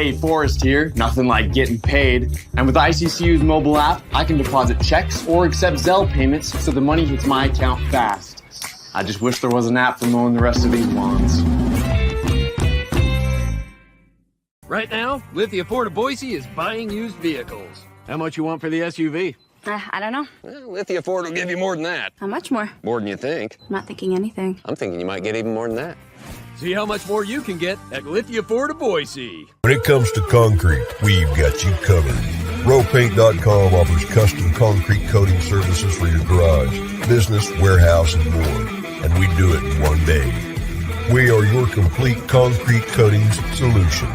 Hey, Forrest here. Nothing like getting paid. And with ICCU's mobile app, I can deposit checks or accept Zelle payments so the money hits my account fast. I just wish there was an app for mowing the rest of these lawns. Right now, Lithia Ford of Boise is buying used vehicles. How much you want for the SUV? I don't know. Well, Lithia Ford will give you more than that. How much more? More than you think. I'm not thinking anything. I'm thinking you might get even more than that. See how much more you can get at Lithia Ford of Boise. When it comes to concrete, we've got you covered. Rowpaint.com offers custom concrete coating services for your garage, business, warehouse, and more. And we do it in one day. We are your complete concrete coatings solution.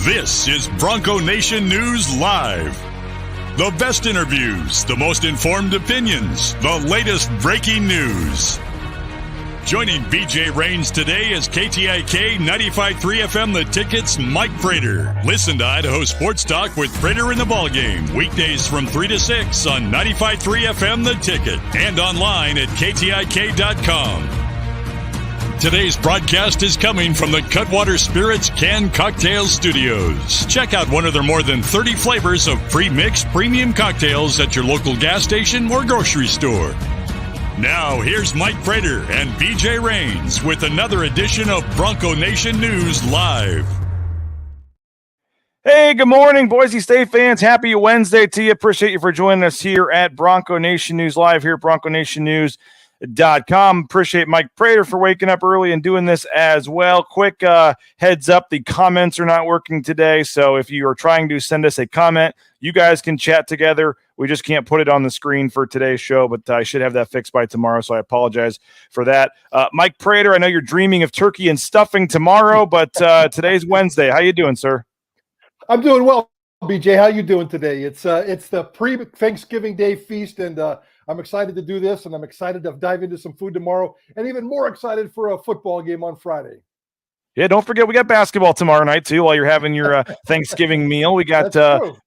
This is Bronco Nation News Live. The best interviews, the most informed opinions, the latest breaking news. Joining BJ Rains today is KTIK 95.3 FM The Ticket's Mike Prater. Listen to Idaho Sports Talk with Prater in the Ballgame. Weekdays from 3 to 6 on 95.3 FM The Ticket and online at KTIK.com. Today's broadcast is coming from the Cutwater Spirits Canned Cocktail Studios. Check out one of their more than 30 flavors of pre-mixed premium cocktails at your local gas station or grocery store. Now, here's Mike Prater and BJ Rains with another edition of Bronco Nation News Live. Hey, good morning, Boise State fans. Happy Wednesday to you. Appreciate you for joining us here at Bronco Nation News Live here at BroncoNationNews.com. Appreciate Mike Prater for waking up early and doing this as well. Quick heads up, the comments are not working today, so if you are trying to send us a comment, you guys can chat together. We just can't put it on the screen for today's show, but I should have that fixed by tomorrow, so I apologize for that. Mike Prater, I know you're dreaming of turkey and stuffing tomorrow, but today's Wednesday. How you doing, sir? I'm doing well, BJ. How you doing today? It's the pre-Thanksgiving Day feast, and I'm excited to do this, and I'm excited to dive into some food tomorrow, and even more excited for a football game on Friday. Yeah, don't forget we got basketball tomorrow night too. While you're having your Thanksgiving meal, we got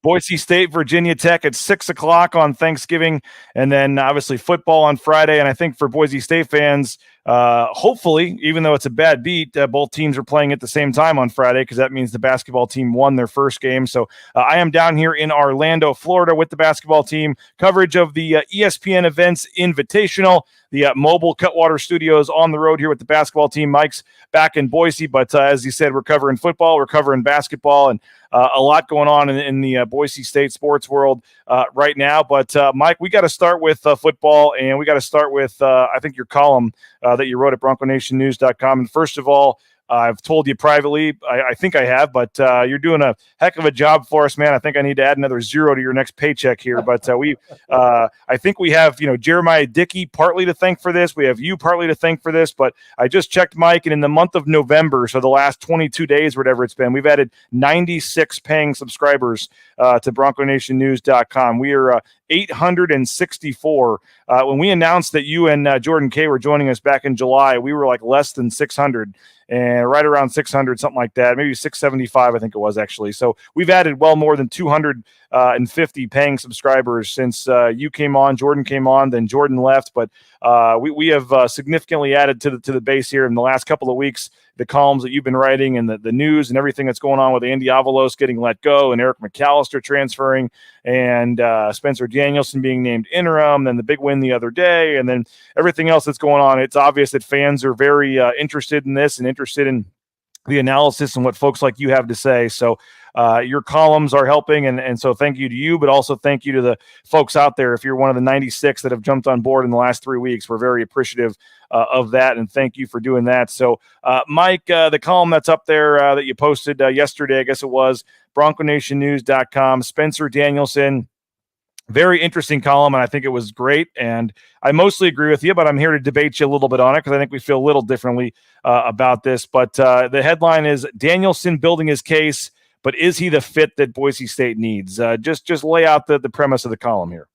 Boise State, Virginia Tech at 6 o'clock on Thanksgiving, and then obviously football on Friday. And I think for Boise State fans, hopefully, even though it's a bad beat, both teams are playing at the same time on Friday because that means the basketball team won their first game. So I am down here in Orlando, Florida, with the basketball team. Coverage of the ESPN Events Invitational. The mobile Cutwater Studios on the road here with the basketball team. Mike's back in Boise, but as you said, we're covering football, we're covering basketball, and a lot going on in the Boise State sports world right now. But Mike, we got to start with football, and we got to start with, I think, your column that you wrote at BroncoNationNews.com. And first of all, I've told you privately, I think I have, but you're doing a heck of a job for us, man. I think I need to add another zero to your next paycheck here. But I think we have, Jeremiah Dickey partly to thank for this. We have you partly to thank for this. But I just checked, Mike, and in the month of November, so the last 22 days, whatever it's been, we've added 96 paying subscribers to BroncoNationNews.com. We are 864. When we announced that you and Jordan Kay were joining us back in July, we were like less than 600. And right around 600, something like that, maybe 675, I think it was actually. So we've added well more than 250 paying subscribers since you came on, Jordan came on, then Jordan left. But we have significantly added to the base here in the last couple of weeks. The columns that you've been writing and the news and everything that's going on with Andy Avalos getting let go and Eric McAllister transferring and Spencer Danielson being named interim, then the big win the other day, and then everything else that's going on. It's obvious that fans are very interested in this and interested in the analysis and what folks like you have to say. So your columns are helping, and so thank you to you, but also thank you to the folks out there. If you're one of the 96 that have jumped on board in the last 3 weeks, we're very appreciative of that, and thank you for doing that. So, Mike, the column that's up there that you posted yesterday, I guess it was, BroncoNationNews.com, Spencer Danielson, very interesting column, and I think it was great, and I mostly agree with you, but I'm here to debate you a little bit on it because I think we feel a little differently about this. But the headline is Danielson building his case, but is he the fit that Boise State needs? Just lay out the premise of the column here.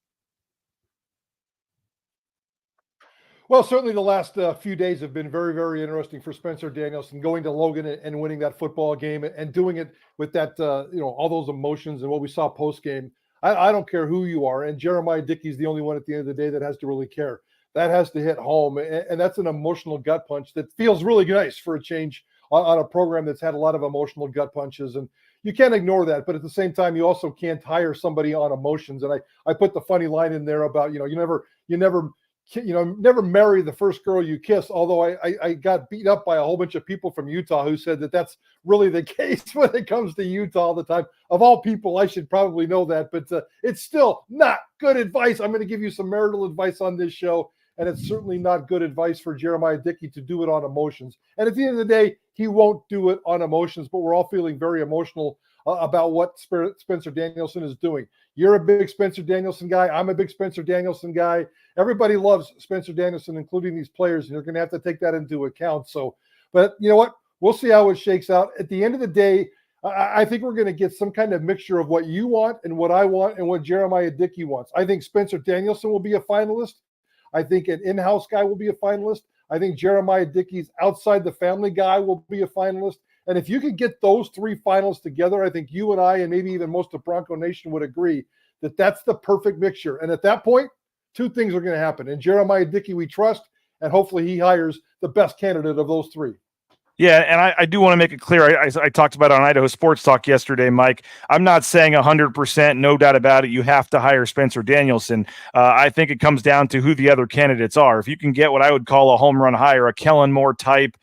Well, certainly the last few days have been very, very interesting for Spencer Danielson, going to Logan and winning that football game and doing it with that, all those emotions and what we saw post-game. I don't care who you are. And Jeremiah Dickey's the only one at the end of the day that has to really care. That has to hit home. And that's an emotional gut punch that feels really nice for a change on a program that's had a lot of emotional gut punches. And you can't ignore that. But at the same time, you also can't hire somebody on emotions. And I put the funny line in there about, you never marry the first girl you kiss. Although I got beat up by a whole bunch of people from Utah who said that that's really the case when it comes to Utah all the time. Of all people, I should probably know that, but it's still not good advice. I'm going to give you some marital advice on this show, and it's certainly not good advice for Jeremiah Dickey to do it on emotions. And at the end of the day, he won't do it on emotions, but we're all feeling very emotional about what Spencer Danielson is doing. You're a big Spencer Danielson guy. I'm a big Spencer Danielson guy. Everybody loves Spencer Danielson, including these players, and you're going to have to take that into account. So, but you know what? We'll see how it shakes out. At the end of the day, I think we're going to get some kind of mixture of what you want and what I want and what Jeremiah Dickey wants. I think Spencer Danielson will be a finalist. I think an in-house guy will be a finalist. I think Jeremiah Dickey's outside the family guy will be a finalist. And if you could get those three finals together, I think you and I and maybe even most of Bronco Nation would agree that that's the perfect mixture. And at that point, two things are going to happen. And Jeremiah Dickey we trust, and hopefully he hires the best candidate of those three. Yeah, and I do want to make it clear. I talked about it on Idaho Sports Talk yesterday, Mike. I'm not saying 100%, no doubt about it, you have to hire Spencer Danielson. I think it comes down to who the other candidates are. If you can get what I would call a home run hire, a Kellen Moore type,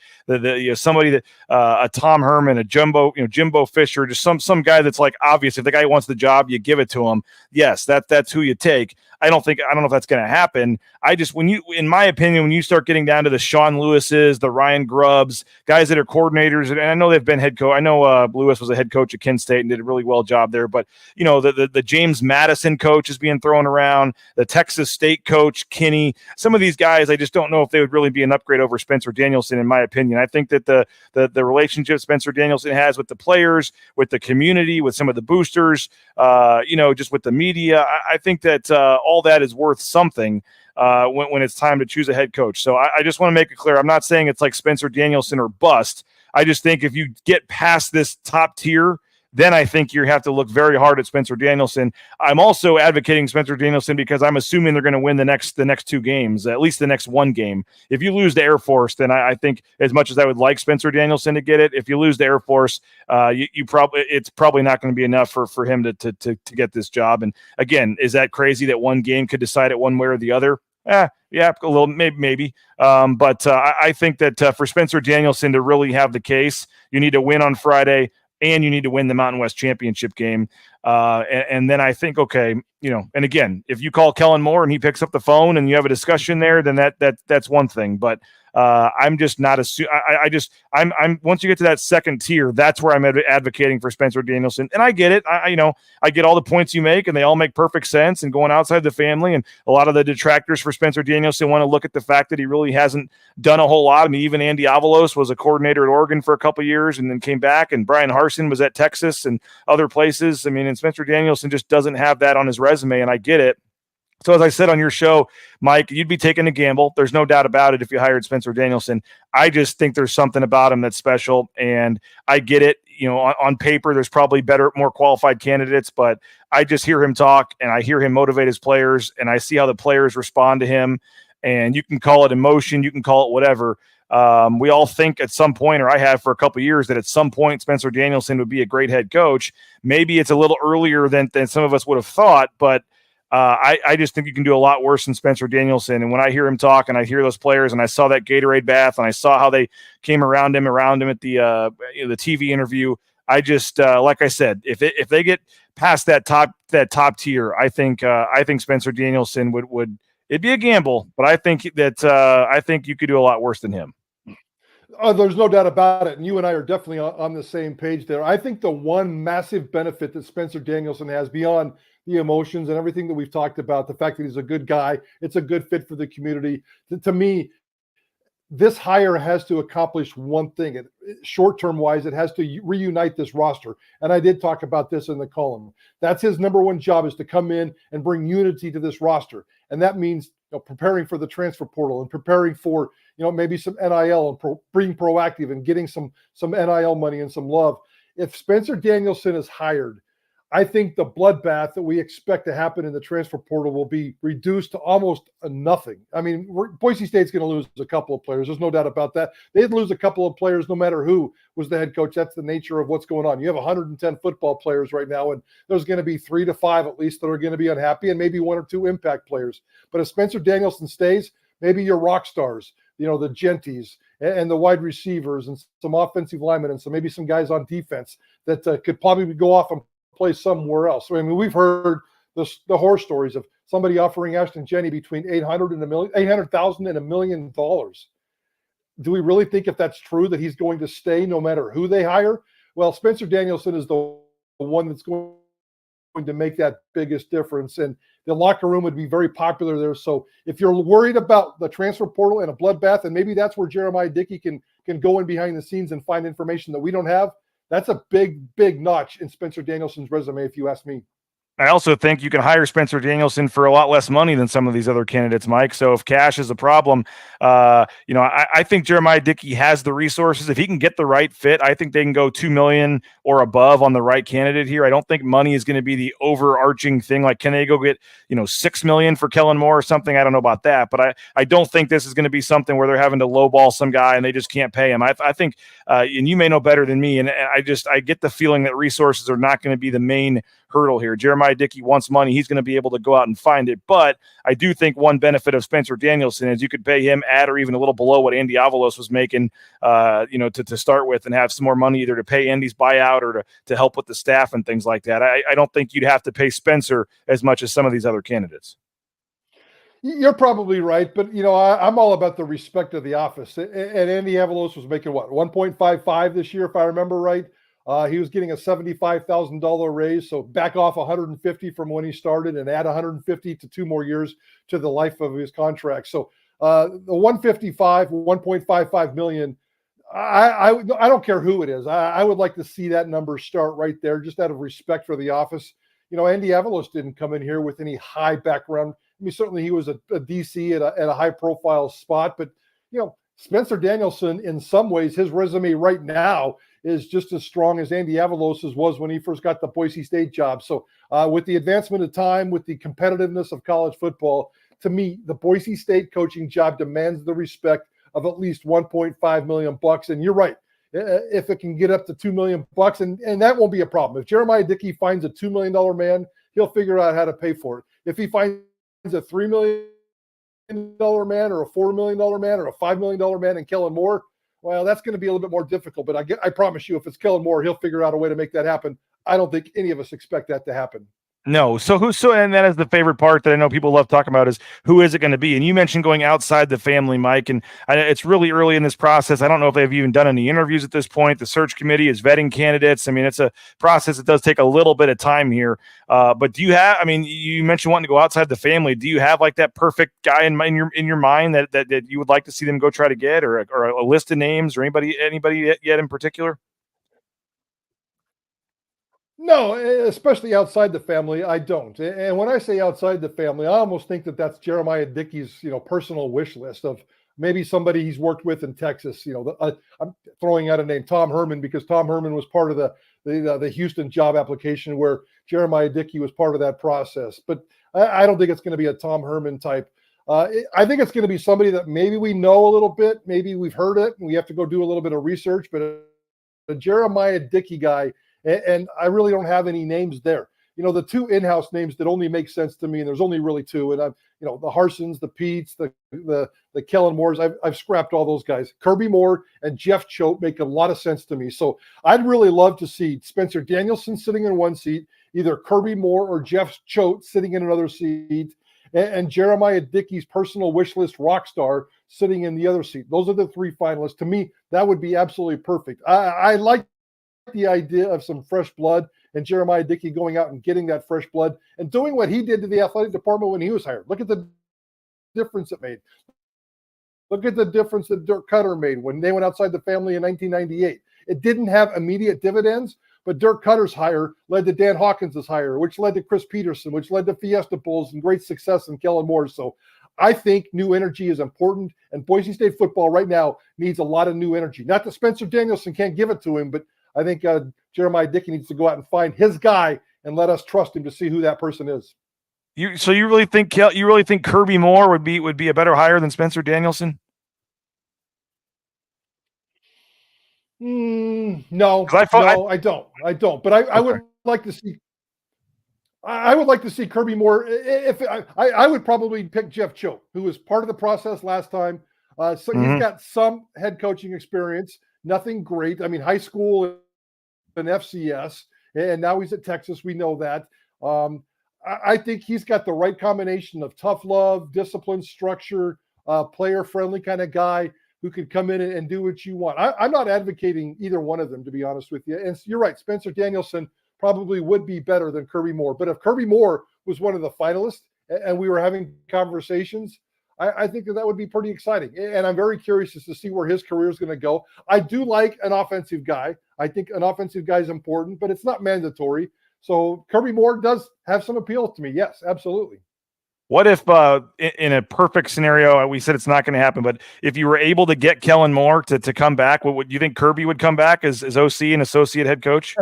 somebody that a Tom Herman, a Jimbo Fisher, just some guy that's like obvious. If the guy wants the job, you give it to him. Yes, that's who you take. I don't know if that's going to happen. In my opinion, when you start getting down to the Sean Lewises, the Ryan Grubbs, guys that are coordinators, and I know they've been head coach. I know Lewis was a head coach at Kent State and did a really well job there. But the James Madison coach is being thrown around. The Texas State coach Kinney. Some of these guys, I just don't know if they would really be an upgrade over Spencer Danielson, in my opinion. I think that the relationship Spencer Danielson has with the players, with the community, with some of the boosters, just with the media, I think that all that is worth something when it's time to choose a head coach. So I just want to make it clear. I'm not saying it's like Spencer Danielson or bust. I just think if you get past this top tier, then I think you have to look very hard at Spencer Danielson. I'm also advocating Spencer Danielson because I'm assuming they're going to win the next two games, at least the next one game. If you lose to Air Force, then I think as much as I would like Spencer Danielson to get it, if you lose to Air Force, it's probably not going to be enough for him to get this job. And again, is that crazy that one game could decide it one way or the other? Yeah, a little, maybe. But I think that for Spencer Danielson to really have the case, you need to win on Friday, and you need to win the Mountain West Championship game. And then I think, okay, and again, if you call Kellen Moore and he picks up the phone and you have a discussion there, then that's one thing. But I'm just not I'm once you get to that second tier, that's where I'm advocating for Spencer Danielson. And I get it. I get all the points you make, and they all make perfect sense, and going outside the family. And a lot of the detractors for Spencer Danielson want to look at the fact that he really hasn't done a whole lot. I mean, even Andy Avalos was a coordinator at Oregon for a couple of years and then came back, and Brian Harsin was at Texas and other places. I mean, and Spencer Danielson just doesn't have that on his resume, and I get it. So as I said on your show, Mike, you'd be taking a gamble. There's no doubt about it if you hired Spencer Danielson. I just think there's something about him that's special, and I get it. On paper, there's probably better, more qualified candidates, but I just hear him talk, and I hear him motivate his players, and I see how the players respond to him. And you can call it emotion, you can call it whatever. We all think at some point, or I have for a couple of years, that at some point Spencer Danielson would be a great head coach. Maybe it's a little earlier than some of us would have thought, but I just think you can do a lot worse than Spencer Danielson. And when I hear him talk and I hear those players, and I saw that Gatorade bath and I saw how they came around him at the TV interview, I just like I said, if they get past that top tier, I think Spencer Danielson would it'd be a gamble, but I think you could do a lot worse than him. There's no doubt about it. And you and I are definitely on the same page there. I think the one massive benefit that Spencer Danielson has beyond the emotions and everything that we've talked about, the fact that he's a good guy, it's a good fit for the community. To me, this hire has to accomplish one thing. Short-term wise, it has to reunite this roster. And I did talk about this in the column. That's his number one job, is to come in and bring unity to this roster. And that means preparing for the transfer portal and preparing for maybe some NIL and being proactive and getting some NIL money and some love. If Spencer Danielson is hired, I think the bloodbath that we expect to happen in the transfer portal will be reduced to almost nothing. I mean, Boise State's going to lose a couple of players. There's no doubt about that. They'd lose a couple of players no matter who was the head coach. That's the nature of what's going on. You have 110 football players right now, and there's going to be 3 to 5 at least that are going to be unhappy, and maybe 1 or 2 impact players. But if Spencer Danielson stays, maybe your rock stars, the Genties and the wide receivers and some offensive linemen and maybe some guys on defense that could probably go off and play somewhere else. So, I mean, we've heard the horror stories of somebody offering Ashton Jenney between $800,000 and $1 million. Do we really think if that's true that he's going to stay no matter who they hire? Well, Spencer Danielson is the one that's going to make that biggest difference, and the locker room would be very popular there. So if you're worried about the transfer portal and a bloodbath, and maybe that's where Jeremiah Dickey can go in behind the scenes and find information that we don't have, that's a big notch in Spencer Danielson's resume, if you ask me. I also think you can hire Spencer Danielson for a lot less money than some of these other candidates, Mike. So if cash is a problem, I think Jeremiah Dickey has the resources. If he can get the right fit, I think they can go $2 million or above on the right candidate here. I don't think money is going to be the overarching thing. Like, can they go get, $6 million for Kellen Moore or something? I don't know about that, but I don't think this is going to be something where they're having to lowball some guy and they just can't pay him. I think, and you may know better than me, and I get the feeling that resources are not going to be the main hurdle here. Jeremiah Dickey wants money. He's going to be able to go out and find it. But I do think one benefit of Spencer Danielson is you could pay him at or even a little below what Andy Avalos was making, to start with, and have some more money either to pay Andy's buyout or to help with the staff and things like that. I don't think you'd have to pay Spencer as much as some of these other candidates. You're probably right, but I'm all about the respect of the office. And Andy Avalos was making what, 1.55 this year, if I remember right. He was getting a $75,000 raise, so back off 150 from when he started and add 150 to 2 more years to the life of his contract. So the 1.55 million. I don't care who it is. I would like to see that number start right there, just out of respect for the office. Andy Avalos didn't come in here with any high background. I mean, certainly he was a DC at a high profile spot, but Spencer Danielson, in some ways, his resume right now is just as strong as Andy Avalos's was when he first got the Boise State job. So with the advancement of time, with the competitiveness of college football, to me, the Boise State coaching job demands the respect of at least $1.5 million. And you're right. If it can get up to $2 million, and that won't be a problem. If Jeremiah Dickey finds a $2 million man, he'll figure out how to pay for it. If he finds a $3 million man or a $4 million man or a $5 million man in Kellen Moore, well, that's going to be a little bit more difficult. But I promise you, if it's Kellen Moore, he'll figure out a way to make that happen. I don't think any of us expect that to happen. No. And that is the favorite part that I know people love talking about is who is it going to be? And you mentioned going outside the family, Mike, and it's really early in this process. I don't know if they've even done any interviews at this point. The search committee is vetting candidates. I mean, it's a process that does take a little bit of time here. But do you have, you mentioned wanting to go outside the family. Do you have like that perfect guy in your mind that you would like to see them go try to get, or a list of names, or anybody yet in particular? No, especially outside the family, I don't. And when I say outside the family, I almost think that that's Jeremiah Dickey's, personal wish list of maybe somebody he's worked with in Texas. I'm throwing out a name, Tom Herman, because Tom Herman was part of the Houston job application where Jeremiah Dickey was part of that process. But I don't think it's going to be a Tom Herman type. I think it's going to be somebody that maybe we know a little bit, maybe we've heard it, and we have to go do a little bit of research. But a Jeremiah Dickey guy. And I really don't have any names there. The 2 in-house names that only make sense to me, and there's only really 2. And the Harsons, the Peets, the Kellen Moores, I've scrapped all those guys. Kirby Moore and Jeff Choate make a lot of sense to me. So I'd really love to see Spencer Danielson sitting in one seat, either Kirby Moore or Jeff Choate sitting in another seat, and Jeremiah Dickey's personal wish list rock star sitting in the other seat. Those are the 3 finalists. To me, that would be absolutely perfect. I like the idea of some fresh blood and Jeremiah Dickey going out and getting that fresh blood and doing what he did to the athletic department when he was hired. Look at the difference it made. Look at the difference that Dirk Cutter made when they went outside the family in 1998. It didn't have immediate dividends, but Dirk Cutter's hire led to Dan Hawkins' hire, which led to Chris Peterson, which led to Fiesta Bowls and great success in Kellen Moore. So I think new energy is important, and Boise State football right now needs a lot of new energy. Not that Spencer Danielson can't give it to him, but I think Jeremiah Dickey needs to go out and find his guy and let us trust him to see who that person is. So you really think Kirby Moore would be a better hire than Spencer Danielson? No, I don't. But I would like to see. I would like to see Kirby Moore. If I would probably pick Jeff Choate, who was part of the process last time. So he's got some head coaching experience. Nothing great. I mean, high school and FCS, and now he's at Texas. We know that. I think he's got the right combination of tough love, discipline, structure, player-friendly kind of guy who could come in and do what you want. I'm not advocating either one of them, to be honest with you. And you're right, Spencer Danielson probably would be better than Kirby Moore. But if Kirby Moore was one of the finalists and we were having conversations, I think that would be pretty exciting. And I'm very curious as to see where his career is going to go. I do like an offensive guy. I think an offensive guy is important, but it's not mandatory. So Kirby Moore does have some appeal to me. Yes, absolutely. What if in a perfect scenario, we said it's not going to happen, but if you were able to get Kellen Moore to come back, would you think Kirby would come back as OC and associate head coach?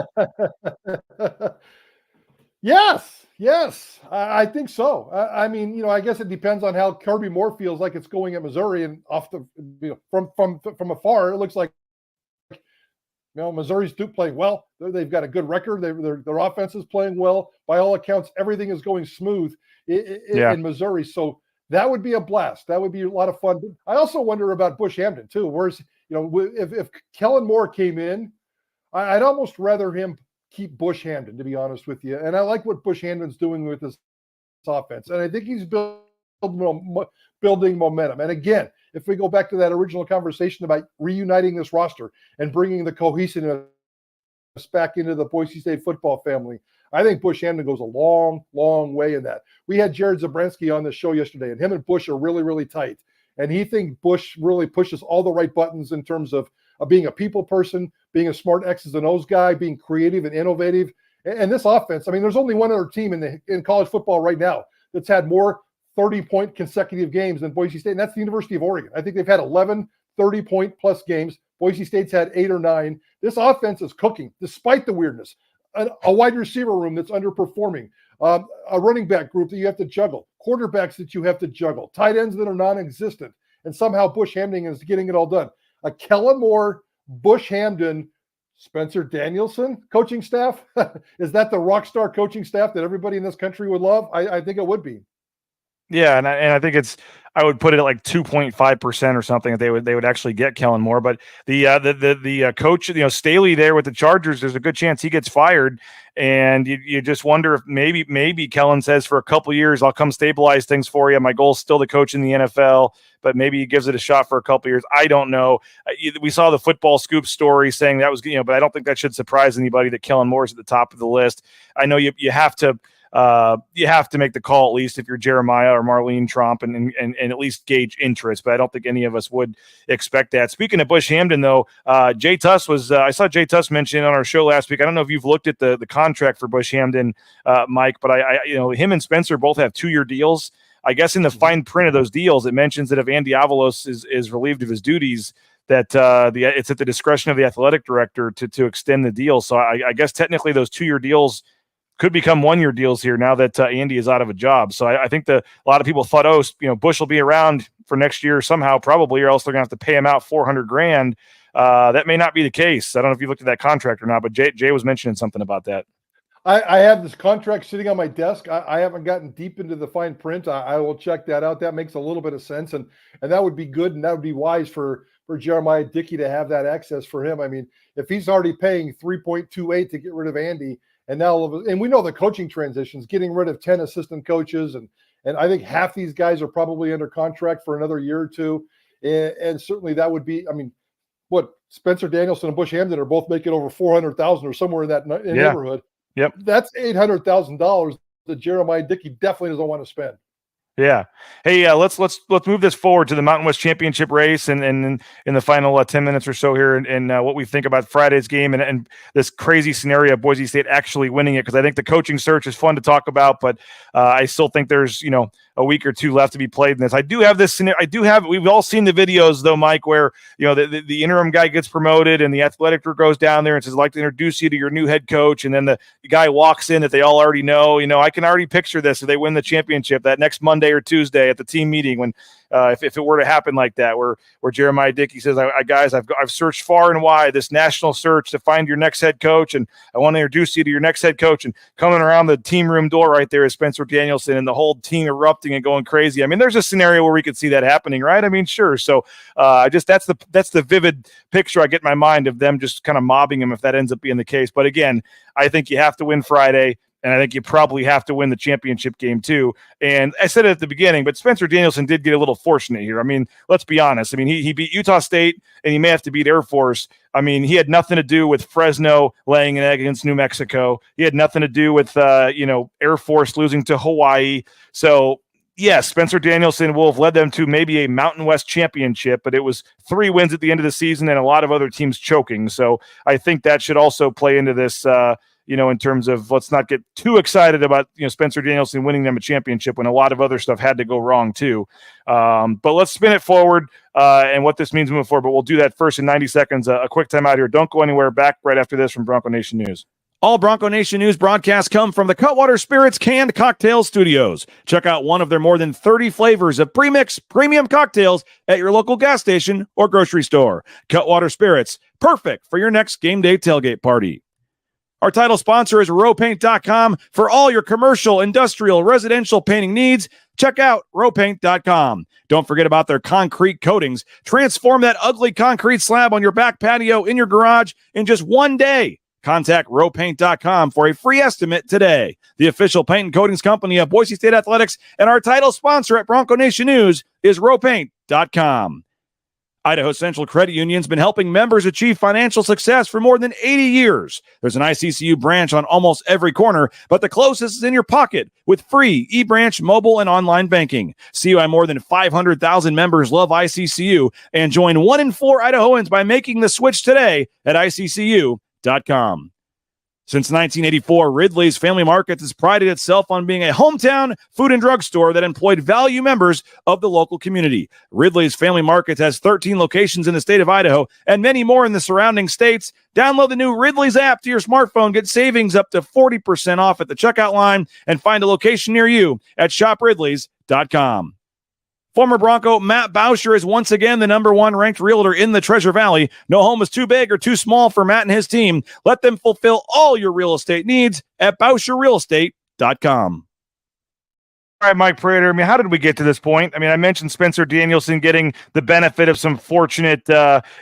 Yes, I think so. I mean, I guess it depends on how Kirby Moore feels like it's going at Missouri, and from afar, it looks like Missouri's playing well. They've got a good record. Their offense is playing well. By all accounts, everything is going smooth in Missouri. So that would be a blast. That would be a lot of fun. I also wonder about Bush Hampton too. Where's if Kellen Moore came in, I'd almost rather him keep Bush Hampton, to be honest with you. And I like what Bush Hampton's doing with this offense. And I think he's building momentum. And again, if we go back to that original conversation about reuniting this roster and bringing the cohesiveness back into the Boise State football family, I think Bush Hampton goes a long, long way in that. We had Jared Zabransky on the show yesterday, and him and Bush are really, really tight. And he thinks Bush really pushes all the right buttons in terms of being a people person, being a smart X's and O's guy, being creative and innovative. And this offense, I mean, there's only one other team in college football right now that's had more 30-point consecutive games than Boise State, and that's the University of Oregon. I think they've had 11 30-point plus games. Boise State's had 8 or 9. This offense is cooking, despite the weirdness. A wide receiver room that's underperforming, a running back group that you have to juggle, quarterbacks that you have to juggle, tight ends that are non-existent, and somehow Bush Hampton is getting it all done. A Kellen Moore, Bush Hampton, Spencer Danielson coaching staff. Is that the rock star coaching staff that everybody in this country would love? I think it would be. Yeah, and I think I would put it at like 2.5% or something that they would actually get Kellen Moore. But the coach, Staley there with the Chargers, there's a good chance he gets fired, and you just wonder if maybe Kellen says for a couple of years I'll come stabilize things for you. My goal is still to coach in the NFL, but maybe he gives it a shot for a couple of years. I don't know. We saw the Football Scoop story saying that was but I don't think that should surprise anybody that Kellen Moore's at the top of the list. I know you have to. You have to make the call, at least if you're Jeremiah or Marlene Trump, and at least gauge interest. But I don't think any of us would expect that. Speaking of Bush Hampton, though, Jay Tuss was I saw Jay Tuss mention on our show last week. I don't know if you've looked at the contract for Bush Hampton, Mike, but I him and Spencer both have 2-year deals. I guess in the fine print of those deals, it mentions that if Andy Avalos is relieved of his duties, that it's at the discretion of the athletic director to extend the deal. So I guess technically those 2-year deals could become 1-year deals here now that Andy is out of a job. So I think a lot of people thought, Bush will be around for next year somehow, probably, or else they're going to have to pay him out $400,000. That may not be the case. I don't know if you looked at that contract or not, but Jay was mentioning something about that. I have this contract sitting on my desk. I haven't gotten deep into the fine print. I will check that out. That makes a little bit of sense, and that would be good, and that would be wise for Jeremiah Dickey to have that access for him. I mean, if he's already paying 3.28 to get rid of Andy, and we know the coaching transitions, getting rid of 10 assistant coaches, and I think half these guys are probably under contract for another year or two, and certainly that would be. I mean, what Spencer Danielson and Bush Hampton are both making over $400,000 or somewhere in that neighborhood. Yep, that's $800,000 that Jeremiah Dickey definitely doesn't want to spend. Yeah. Hey, let's move this forward to the Mountain West Championship race, and in the final 10 minutes or so here, and what we think about Friday's game and this crazy scenario of Boise State actually winning it, because I think the coaching search is fun to talk about, but I still think there's a week or two left to be played in this. I do have this scenario. We've all seen the videos though, Mike, where the interim guy gets promoted and the athletic director goes down there and says, "I'd like to introduce you to your new head coach," and then the guy walks in that they all already know. I can already picture this if they win the championship that next Monday or Tuesday at the team meeting when if it were to happen like that, where Jeremiah Dickey says, guys, I've searched far and wide, this national search to find your next head coach, and I want to introduce you to your next head coach, and coming around the team room door right there is Spencer Danielson and the whole team erupting and going crazy. I mean, there's a scenario where we could see that happening, right? I mean, sure. So that's the vivid picture I get in my mind of them just kind of mobbing him if that ends up being the case. But again, I think you have to win Friday. And I think you probably have to win the championship game too. And I said it at the beginning, but Spencer Danielson did get a little fortunate here. I mean, let's be honest. I mean, he beat Utah State, and he may have to beat Air Force. I mean, he had nothing to do with Fresno laying an egg against New Mexico. He had nothing to do with Air Force losing to Hawaii. So yes, Spencer Danielson will have led them to maybe a Mountain West championship, but it was 3 wins at the end of the season and a lot of other teams choking. So I think that should also play into this, in terms of let's not get too excited about, Spencer Danielson winning them a championship when a lot of other stuff had to go wrong too. But let's spin it forward and what this means moving forward. But we'll do that first in 90 seconds. A quick time out here. Don't go anywhere. Back right after this from Bronco Nation News. All Bronco Nation News broadcasts come from the Cutwater Spirits Canned Cocktail Studios. Check out one of their more than 30 flavors of premix premium cocktails at your local gas station or grocery store. Cutwater Spirits, perfect for your next game day tailgate party. Our title sponsor is rowpaint.com. For all your commercial, industrial, residential painting needs, check out rowpaint.com. Don't forget about their concrete coatings. Transform that ugly concrete slab on your back patio in your garage in just one day. Contact rowpaint.com for a free estimate today. The official paint and coatings company of Boise State Athletics, and our title sponsor at Bronco Nation News is rowpaint.com. Idaho Central Credit Union's been helping members achieve financial success for more than 80 years. There's an ICCU branch on almost every corner, but the closest is in your pocket with free eBranch mobile and online banking. See why more than 500,000 members love ICCU, and join 1 in 4 Idahoans by making the switch today at ICCU.com. Since 1984, Ridley's Family Markets has prided itself on being a hometown food and drug store that employed value members of the local community. Ridley's Family Markets has 13 locations in the state of Idaho and many more in the surrounding states. Download the new Ridley's app to your smartphone, get savings up to 40% off at the checkout line, and find a location near you at shopridleys.com. Former Bronco Matt Bauscher is once again the number 1 ranked realtor in the Treasure Valley. No home is too big or too small for Matt and his team. Let them fulfill all your real estate needs at BauscherRealEstate.com. All right, Mike Prater. I mean, how did we get to this point? I mean, I mentioned Spencer Danielson getting the benefit of some fortunate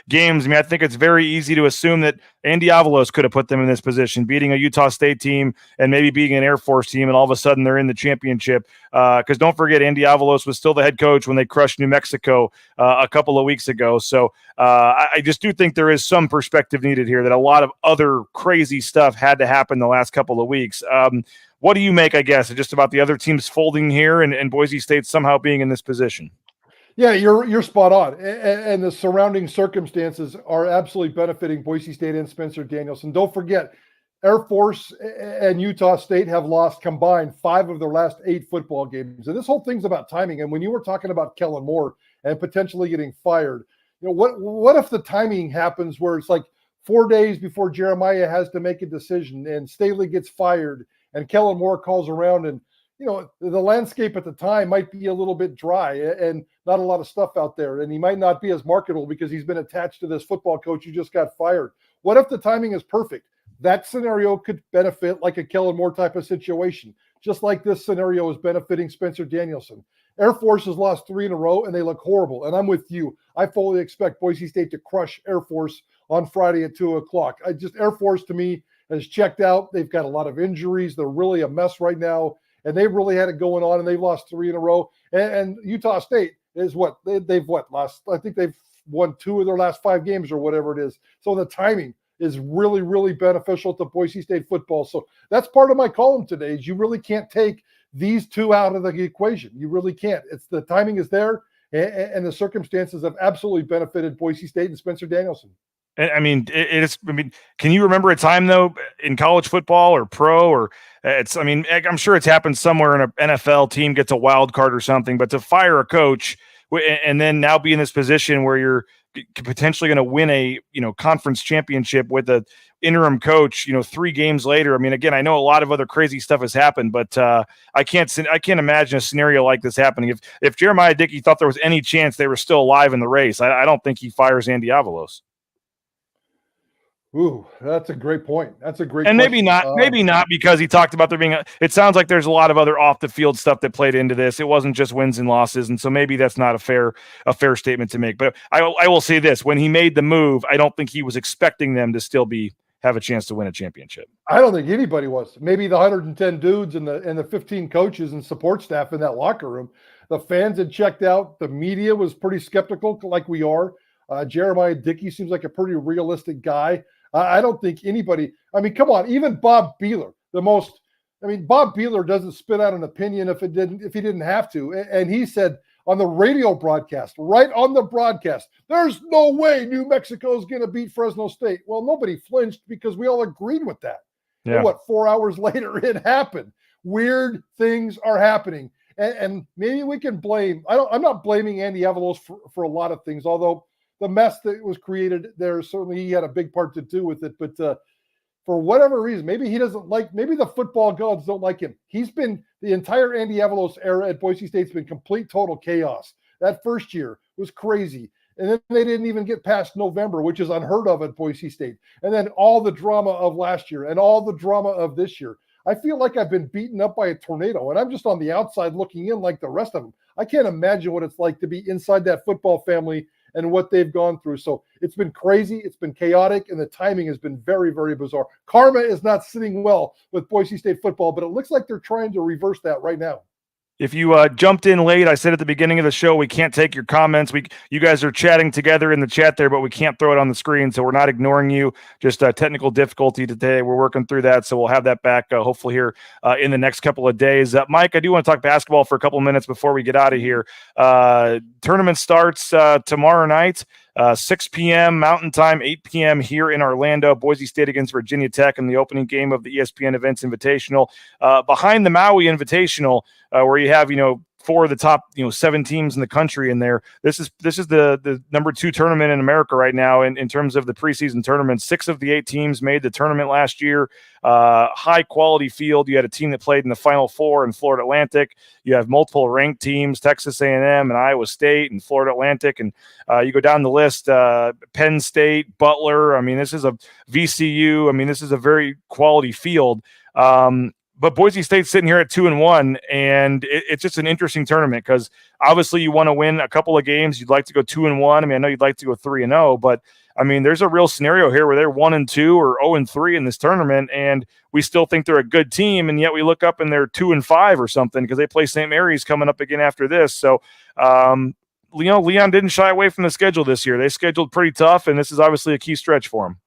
games. I mean, I think it's very easy to assume that Andy Avalos could have put them in this position, beating a Utah State team and maybe beating an Air Force team, and all of a sudden they're in the championship. Because don't forget, Andy Avalos was still the head coach when they crushed New Mexico a couple of weeks ago. So I just do think there is some perspective needed here that a lot of other crazy stuff had to happen the last couple of weeks. What do you make, I guess, just about the other teams folding here and Boise State somehow being in this position? Yeah, you're spot on. And the surrounding circumstances are absolutely benefiting Boise State and Spencer Danielson. Don't forget, Air Force and Utah State have lost combined 5 of their last 8 football games. And this whole thing's about timing. And when you were talking about Kellen Moore and potentially getting fired, what if the timing happens where it's like 4 days before Jeremiah has to make a decision and Staley gets fired and Kellen Moore calls around, and the landscape at the time might be a little bit dry and not a lot of stuff out there, and he might not be as marketable because he's been attached to this football coach who just got fired. What if the timing is perfect? That scenario could benefit like a Kellen Moore type of situation, just like this scenario is benefiting Spencer Danielson. Air Force has lost 3 in a row, and they look horrible. And I'm with you. I fully expect Boise State to crush Air Force on Friday at 2 o'clock. Air Force to me has checked out. They've got a lot of injuries. They're really a mess right now, and they really had it going on, and they've lost 3 in a row. And Utah State is what? They've lost? I think they've won 2 of their last 5 games or whatever it is. So the timing is really, really beneficial to Boise State football. So that's part of my column today is you really can't take these two out of the equation. You really can't. It's the timing is there, and the circumstances have absolutely benefited Boise State and Spencer Danielson. I mean, it's. I mean, can you remember a time though in college football or pro or it's? I mean, I'm sure it's happened somewhere in an NFL team gets a wild card or something. But to fire a coach and then now be in this position where you're potentially going to win a conference championship with a interim coach 3 games later. I mean, again, I know a lot of other crazy stuff has happened, but I can't imagine a scenario like this happening. If Jeremiah Dickey thought there was any chance they were still alive in the race, I don't think he fires Andy Avalos. Ooh, that's a great point. That's a great and question. maybe not because he talked about there being it sounds like there's a lot of other off the field stuff that played into this. It wasn't just wins and losses. And so maybe that's not a fair statement to make, but I will say this, when he made the move, I don't think he was expecting them to still have a chance to win a championship. I don't think anybody was. Maybe the 110 dudes and the 15 coaches and support staff in that locker room. The fans had checked out. The media was pretty skeptical, like we are. Jeremiah Dickey seems like a pretty realistic guy. I don't think anybody, I mean, come on, even Bob Beeler, Bob Beeler doesn't spit out an opinion if he didn't have to. And he said on the radio broadcast, right on the broadcast, there's no way New Mexico is going to beat Fresno State. Well, nobody flinched because we all agreed with that. Yeah. And 4 hours later, it happened. Weird things are happening. And maybe we can blame, I'm not blaming Andy Avalos for a lot of things, although the mess that was created there, certainly he had a big part to do with it. But for whatever reason, maybe he doesn't maybe the football gods don't like him. He's been, the entire Andy Avalos era at Boise State's been complete, total chaos. That first year was crazy. And then they didn't even get past November, which is unheard of at Boise State. And then all the drama of last year and all the drama of this year. I feel like I've been beaten up by a tornado, and I'm just on the outside looking in like the rest of them. I can't imagine what it's like to be inside that football family and what they've gone through. So it's been crazy. It's been chaotic, and the timing has been very, very bizarre. Karma is not sitting well with Boise State football, but it looks like they're trying to reverse that right now. If you jumped in late, I said at the beginning of the show, we can't take your comments. You guys are chatting together in the chat there, but we can't throw it on the screen, so we're not ignoring you. Just a technical difficulty today. We're working through that, so we'll have that back hopefully here in the next couple of days. Mike, I do want to talk basketball for a couple of minutes before we get out of here. Tournament starts tomorrow night. 6 p.m. Mountain Time, 8 p.m. here in Orlando. Boise State against Virginia Tech in the opening game of the ESPN Events Invitational. Behind the Maui Invitational, where you have 4 of the top 7 teams in the country in there. This is the number 2 tournament in America right now in terms of the preseason tournament. 6 of the 8 teams made the tournament last year. High quality field. You had a team that played in the Final Four in Florida Atlantic. You have multiple ranked teams, Texas A&M and Iowa State and Florida Atlantic, and you go down the list. Penn State, Butler. I mean, this is a VCU. I mean, this is a very quality field. But Boise State's sitting here at 2-1, and it's just an interesting tournament because obviously you want to win a couple of games. You'd like to go 2-1. I mean, I know you'd like to go 3-0, but I mean, there's a real scenario here where they're 1-2 or 0-3 in this tournament, and we still think they're a good team, and yet we look up and they're 2-5 or something because they play St. Mary's coming up again after this. So, Leon didn't shy away from the schedule this year. They scheduled pretty tough, and this is obviously a key stretch for them.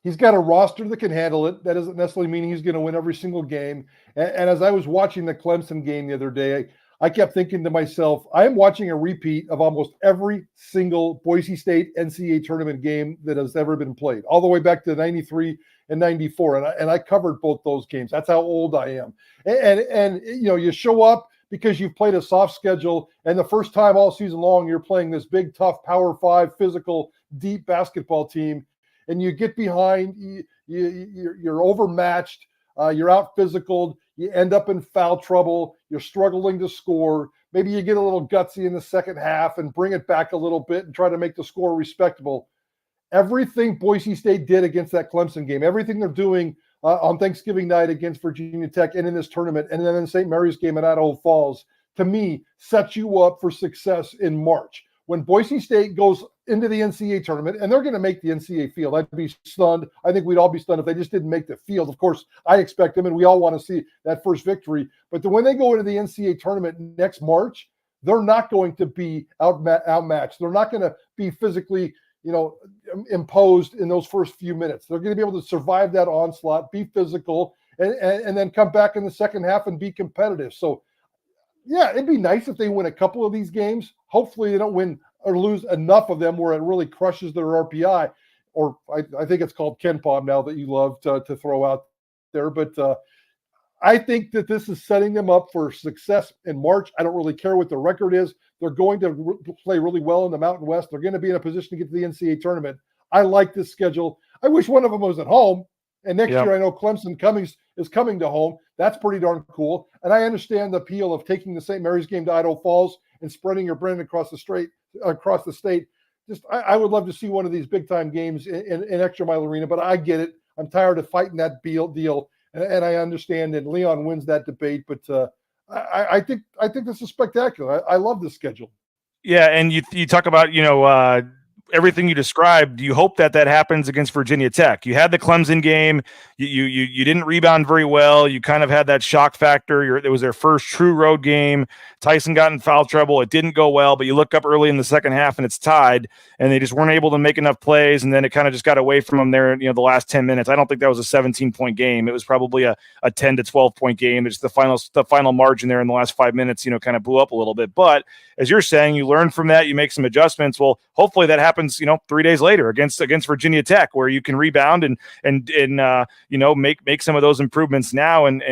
He's got a roster that can handle it. That doesn't necessarily mean he's going to win every single game. And as I was watching the Clemson game the other day, I kept thinking to myself, I am watching a repeat of almost every single Boise State NCAA tournament game that has ever been played, all the way back to 93 and 94. And I covered both those games. That's how old I am. And you show up because you've played a soft schedule, and the first time all season long you're playing this big, tough, Power 5, physical, deep basketball team. And you get behind, you're overmatched, you're out physicaled, you end up in foul trouble, you're struggling to score. Maybe you get a little gutsy in the second half and bring it back a little bit and try to make the score respectable. Everything Boise State did against that Clemson game, everything they're doing on Thanksgiving night against Virginia Tech and in this tournament, and then in St. Mary's game at Idaho Falls, to me, sets you up for success in March. When Boise State goes into the NCAA tournament, and they're going to make the NCAA field, I'd be stunned. I think we'd all be stunned if they just didn't make the field. Of course, I expect them, and we all want to see that first victory. But when they go into the NCAA tournament next March, they're not going to be outmatched. They're not going to be physically, imposed in those first few minutes. They're going to be able to survive that onslaught, be physical, and then come back in the second half and be competitive. So, yeah, it'd be nice if they win a couple of these games. Hopefully they don't win or lose enough of them where it really crushes their RPI, or I think it's called Ken Pom now that you love to throw out there. But I think that this is setting them up for success in March. I don't really care what the record is. They're going to play really well in the Mountain West. They're going to be in a position to get to the NCAA tournament. I like this schedule. I wish one of them was at home. And next year, I know Clemson is coming to home. That's pretty darn cool. And I understand the appeal of taking the St. Mary's game to Idaho Falls and spreading your brand across the state. Just, I would love to see one of these big time games in Extra Mile Arena, but I get it. I'm tired of fighting that deal, and I understand that Leon wins that debate. But I think this is spectacular. I love this schedule. Yeah, and you talk about everything you described. You hope that happens against Virginia Tech. You had the Clemson game. You didn't rebound very well. You kind of had that shock factor. It was their first true road game. Tyson got in foul trouble. It didn't go well, but you look up early in the second half and it's tied, and they just weren't able to make enough plays, and then it kind of just got away from them there. The last 10 minutes. I don't think that was a 17-point game. It was probably a 10 to 12-point game. It's the final margin there in the last 5 minutes. Kind of blew up a little bit. But as you're saying, you learn from that. You make some adjustments. Well, hopefully that happens. 3 days later against Virginia Tech, where you can rebound and make some of those improvements now and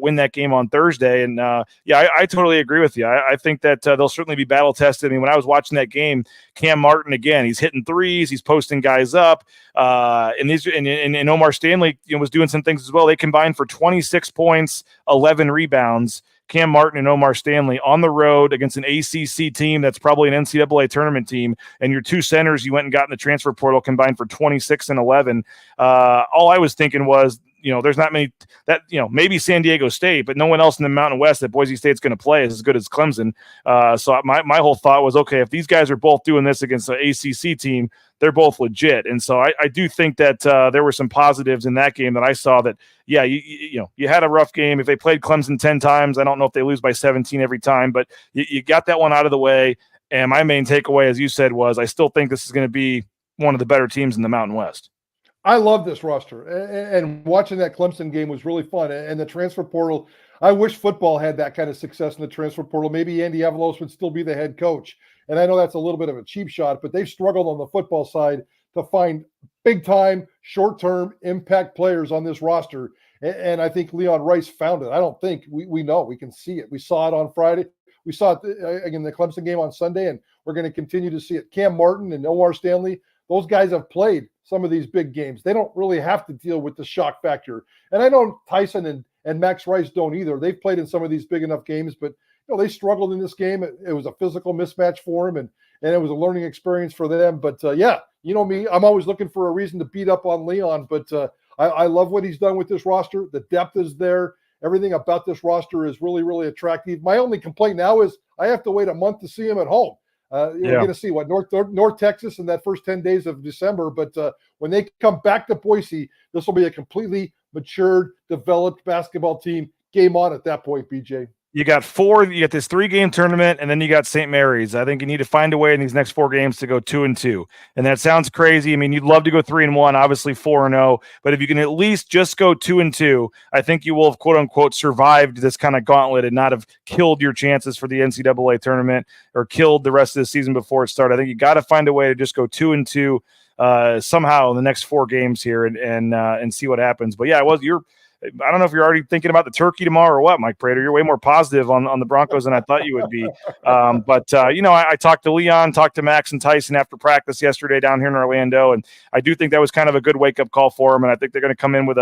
win that game on Thursday. And I totally agree with you. I think that they'll certainly be battle tested. I mean, when I was watching that game, Cam Martin again, he's hitting threes, he's posting guys up, and Omar Stanley was doing some things as well. They combined for 26 points, 11 rebounds. Cam Martin and Omar Stanley on the road against an ACC team that's probably an NCAA tournament team, and your two centers you went and got in the transfer portal combined for 26 and 11. All I was thinking was, there's not many that, maybe San Diego State, but no one else in the Mountain West that Boise State's going to play is as good as Clemson. So my whole thought was, okay, if these guys are both doing this against an ACC team, they're both legit. And so I do think that there were some positives in that game that I saw that, you had a rough game. If they played Clemson 10 times, I don't know if they lose by 17 every time, but you got that one out of the way. And my main takeaway, as you said, was I still think this is going to be one of the better teams in the Mountain West. I love this roster, and watching that Clemson game was really fun. And the transfer portal, I wish football had that kind of success in the transfer portal. Maybe Andy Avalos would still be the head coach. And I know that's a little bit of a cheap shot, but they've struggled on the football side to find big-time, short-term impact players on this roster. And I think Leon Rice found it. I don't think we know. We can see it. We saw it on Friday. We saw it again in the Clemson game on Sunday, and we're going to continue to see it. Cam Martin and Omar Stanley, those guys have played some of these big games. They don't really have to deal with the shock factor. And I know Tyson and Max Rice don't either. They've played in some of these big enough games, but they struggled in this game. It was a physical mismatch for them, and it was a learning experience for them. But you know me, I'm always looking for a reason to beat up on Leon, but I love what he's done with this roster. The depth is there. Everything about this roster is really, really attractive. My only complaint now is I have to wait a month to see him at home. We're going to see what North Texas in that first 10 days of December. But when they come back to Boise, this will be a completely matured, developed basketball team. Game on at that point, BJ. You got this 3-game tournament, and then you got St. Mary's. I think you need to find a way in these next 4 games to go 2-2. And that sounds crazy. I mean, you'd love to go 3-1, obviously 4-0. But if you can at least just go 2-2, I think you will have, quote unquote, survived this kind of gauntlet and not have killed your chances for the NCAA tournament or killed the rest of the season before it started. I think you got to find a way to just go 2-2 somehow in the next 4 games here and see what happens. But yeah, I don't know if you're already thinking about the turkey tomorrow or what, Mike Prater. You're way more positive on the Broncos than I thought you would be. I talked to Leon, talked to Max and Tyson after practice yesterday down here in Orlando, and I do think that was kind of a good wake-up call for them, and I think they're going to come in with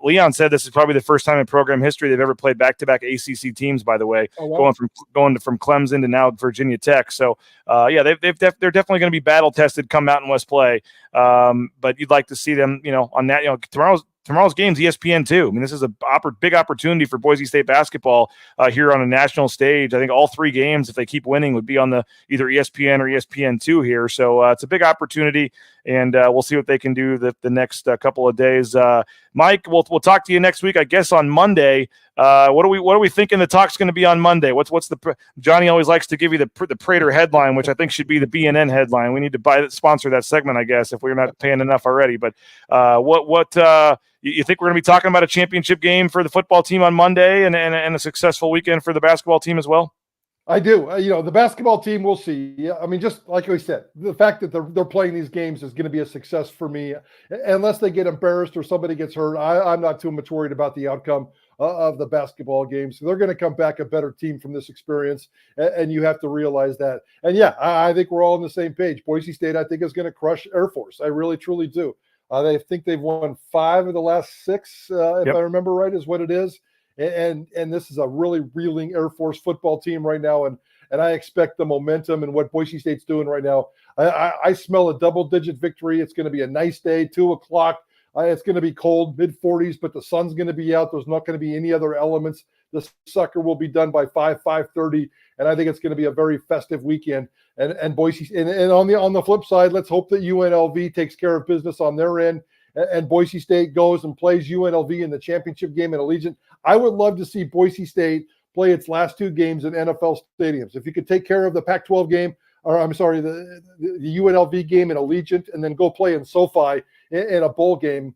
Leon said this is probably the first time in program history they've ever played back-to-back ACC teams, by the way, going from Clemson to now Virginia Tech. So, they're definitely going to be battle-tested come Mountain West play, but you'd like to see them, on that, tomorrow's game's ESPN too. I mean, this is a big opportunity for Boise State basketball here on a national stage. I think all 3 games, if they keep winning, would be on the either ESPN or ESPN2 here. So it's a big opportunity, and we'll see what they can do the next couple of days. Mike, we'll talk to you next week, I guess, on Monday. What are we thinking the talk's going to be on Monday? What's the Johnny always likes to give you the Prater headline, which I think should be the BNN headline. We need to sponsor that segment, I guess, if we're not paying enough already. But you think we're going to be talking about a championship game for the football team on Monday and a successful weekend for the basketball team as well? I do. The basketball team, we'll see. Yeah, I mean, just like we said, the fact that they're playing these games is going to be a success for me. Unless they get embarrassed or somebody gets hurt, I'm not too much worried about the outcome of the basketball games. So they're going to come back a better team from this experience, and you have to realize that. And yeah, I think we're all on the same page. Boise State, I think, is going to crush Air Force. I really, truly do. They think they've won 5 of the last 6, if I remember right, is what it is. And this is a really reeling Air Force football team right now, and I expect the momentum and what Boise State's doing right now. I smell a double-digit victory. It's going to be a nice day, 2:00. It's going to be cold, mid-40s, but the sun's going to be out. There's not going to be any other elements. The sucker will be done by 5:30, and I think it's going to be a very festive weekend. And Boise, and on the flip side, let's hope that UNLV takes care of business on their end, and Boise State goes and plays UNLV in the championship game at Allegiant. I would love to see Boise State play its last 2 games in NFL stadiums. If you could take care of the Pac-12 game, or I'm sorry, the UNLV game in Allegiant, and then go play in SoFi in a bowl game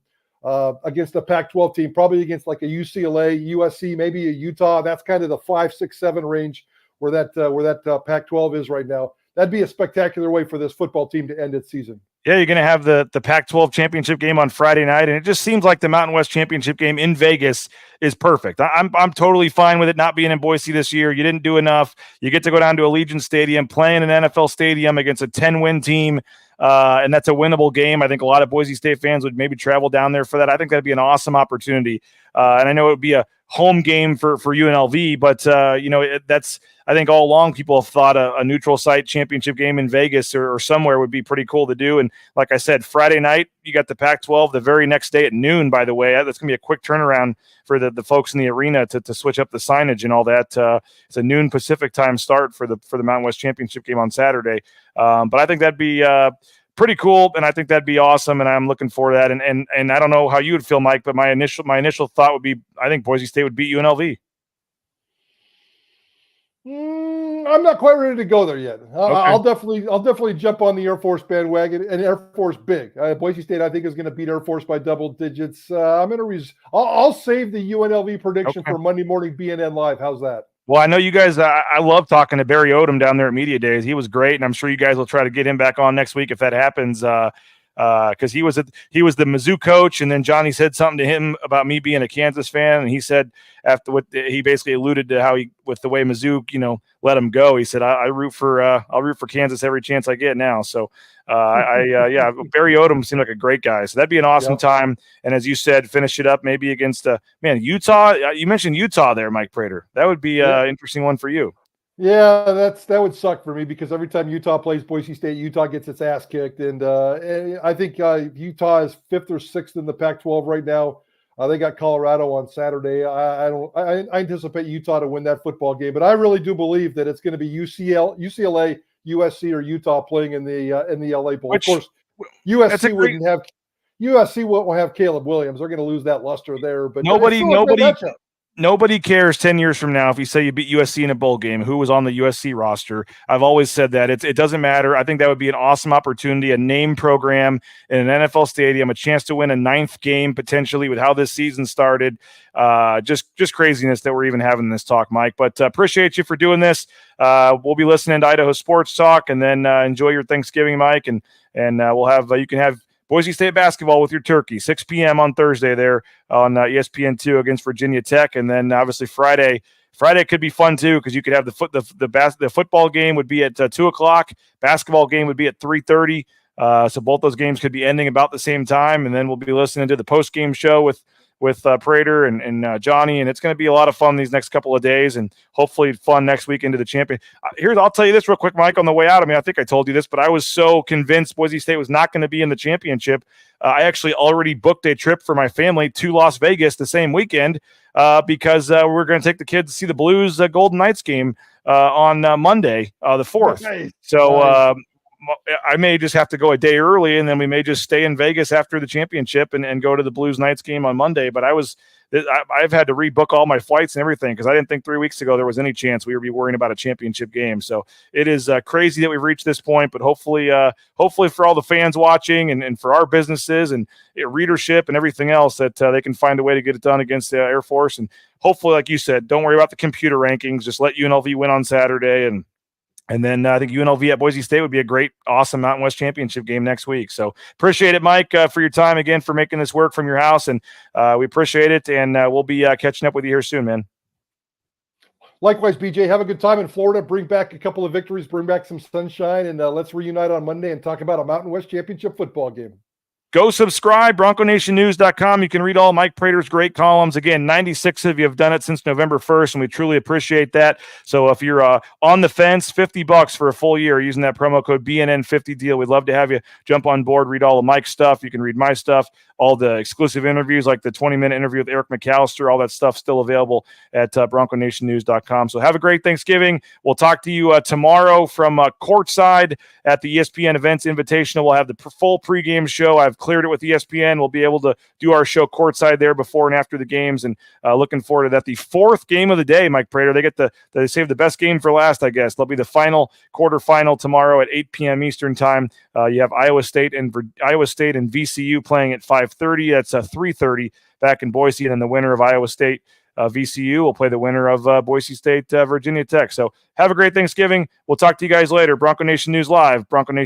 against a Pac-12 team, probably against like a UCLA, USC, maybe a Utah. That's kind of the 5, 6, 7 range where that Pac-12 is right now. That'd be a spectacular way for this football team to end its season. Yeah, you're going to have the Pac-12 championship game on Friday night, and it just seems like the Mountain West championship game in Vegas is perfect. I'm totally fine with it not being in Boise this year. You didn't do enough. You get to go down to Allegiant Stadium, play in an NFL stadium against a 10-win team, and that's a winnable game. I think a lot of Boise State fans would maybe travel down there for that. I think that'd be an awesome opportunity, and I know it would be a home game for UNLV, but that's, I think all along people have thought a neutral site championship game in Vegas or somewhere would be pretty cool to do. And like I said, Friday night, you got the Pac-12 the very next day at noon, by the way. That's going to be a quick turnaround for the folks in the arena to switch up the signage and all that. It's a noon Pacific time start for the Mountain West championship game on Saturday. But I think that'd be pretty cool, and I think that'd be awesome, and I'm looking forward to that. And I don't know how you would feel, Mike, but my initial thought would be I think Boise State would beat UNLV. I'm not quite ready to go there yet. Okay. I'll definitely jump on the Air Force bandwagon, and Air Force big. Boise State, I think, is going to beat Air Force by double digits. I'll save the UNLV prediction for Monday morning BNN Live. How's that? Well, I know you guys, I love talking to Barry Odom down there at Media Days. He was great, and I'm sure you guys will try to get him back on next week if that happens, because he was the Mizzou coach, and then Johnny said something to him about me being a Kansas fan, and he said after what he basically alluded to how he, with the way Mizzou, let him go, he said I'll root for Kansas every chance I get now. So Barry Odom seemed like a great guy, so that'd be an awesome time. And as you said, finish it up maybe against Utah. You mentioned Utah there, Mike Prater. That would be an interesting one for you. Yeah, that would suck for me because every time Utah plays Boise State, Utah gets its ass kicked, and I think Utah is 5th or 6th in the Pac-12 right now. They got Colorado on Saturday. I anticipate Utah to win that football game, but I really do believe that it's going to be UCLA, USC, or Utah playing in the LA Bowl. Of course, USC won't have Caleb Williams. They're going to lose that luster there. But nobody cares 10 years from now if you say you beat USC in a bowl game, who was on the USC roster. I've always said that. It doesn't matter. I think that would be an awesome opportunity, a name program in an NFL stadium, a chance to win a 9th game potentially with how this season started. Just craziness that we're even having this talk, Mike. But appreciate you for doing this. We'll be listening to Idaho Sports Talk, and then enjoy your Thanksgiving, Mike. And we'll have you can have Boise State basketball with your turkey, 6 p.m. on Thursday there on ESPN2 against Virginia Tech. And then obviously Friday could be fun too, because you could have the football game would be at 2:00. Basketball game would be at 3:30. So both those games could be ending about the same time. And then we'll be listening to the post-game show with Prater and Johnny, and it's going to be a lot of fun these next couple of days, and hopefully fun next week into the champion. I'll tell you this real quick, Mike, on the way out. I mean, I think I told you this, but I was so convinced Boise State was not going to be in the championship. I actually already booked a trip for my family to Las Vegas the same weekend because we're going to take the kids to see the Blues Golden Knights game on Monday, the 4th. Nice. So I may just have to go a day early, and then we may just stay in Vegas after the championship and go to the Blues Knights game on Monday. But I've had to rebook all my flights and everything because I didn't think 3 weeks ago there was any chance we would be worrying about a championship game. So it is crazy that we've reached this point, but hopefully for all the fans watching and for our businesses and readership and everything else that they can find a way to get it done against the Air Force. And hopefully, like you said, don't worry about the computer rankings. Just let UNLV win on Saturday. And then I think UNLV at Boise State would be a great, awesome Mountain West Championship game next week. So appreciate it, Mike, for your time again, for making this work from your house. And we appreciate it. And we'll be catching up with you here soon, man. Likewise, BJ, have a good time in Florida. Bring back a couple of victories, bring back some sunshine, and let's reunite on Monday and talk about a Mountain West Championship football game. Go subscribe, BroncoNationNews.com. You can read all Mike Prater's great columns. Again, 96 of you have done it since November 1st, and we truly appreciate that. So if you're on the fence, $50 for a full year using that promo code BNN50 deal. We'd love to have you jump on board, read all of Mike's stuff. You can read my stuff, all the exclusive interviews like the 20-minute interview with Eric McAllister, all that stuff still available at BroncoNationNews.com. So have a great Thanksgiving. We'll talk to you tomorrow from courtside at the ESPN Events Invitational. We'll have the full pregame show. I've cleared it with ESPN. We'll be able to do our show courtside there before and after the games, and looking forward to that. The fourth game of the day, Mike Prater. They save the best game for last, I guess. They'll be the final quarterfinal tomorrow at 8 p.m. Eastern time. You have Iowa State and VCU playing at 5:30. That's 3:30 back in Boise, and then the winner of Iowa State VCU will play the winner of Boise State Virginia Tech. So have a great Thanksgiving. We'll talk to you guys later. Bronco Nation News Live, Bronco Nation.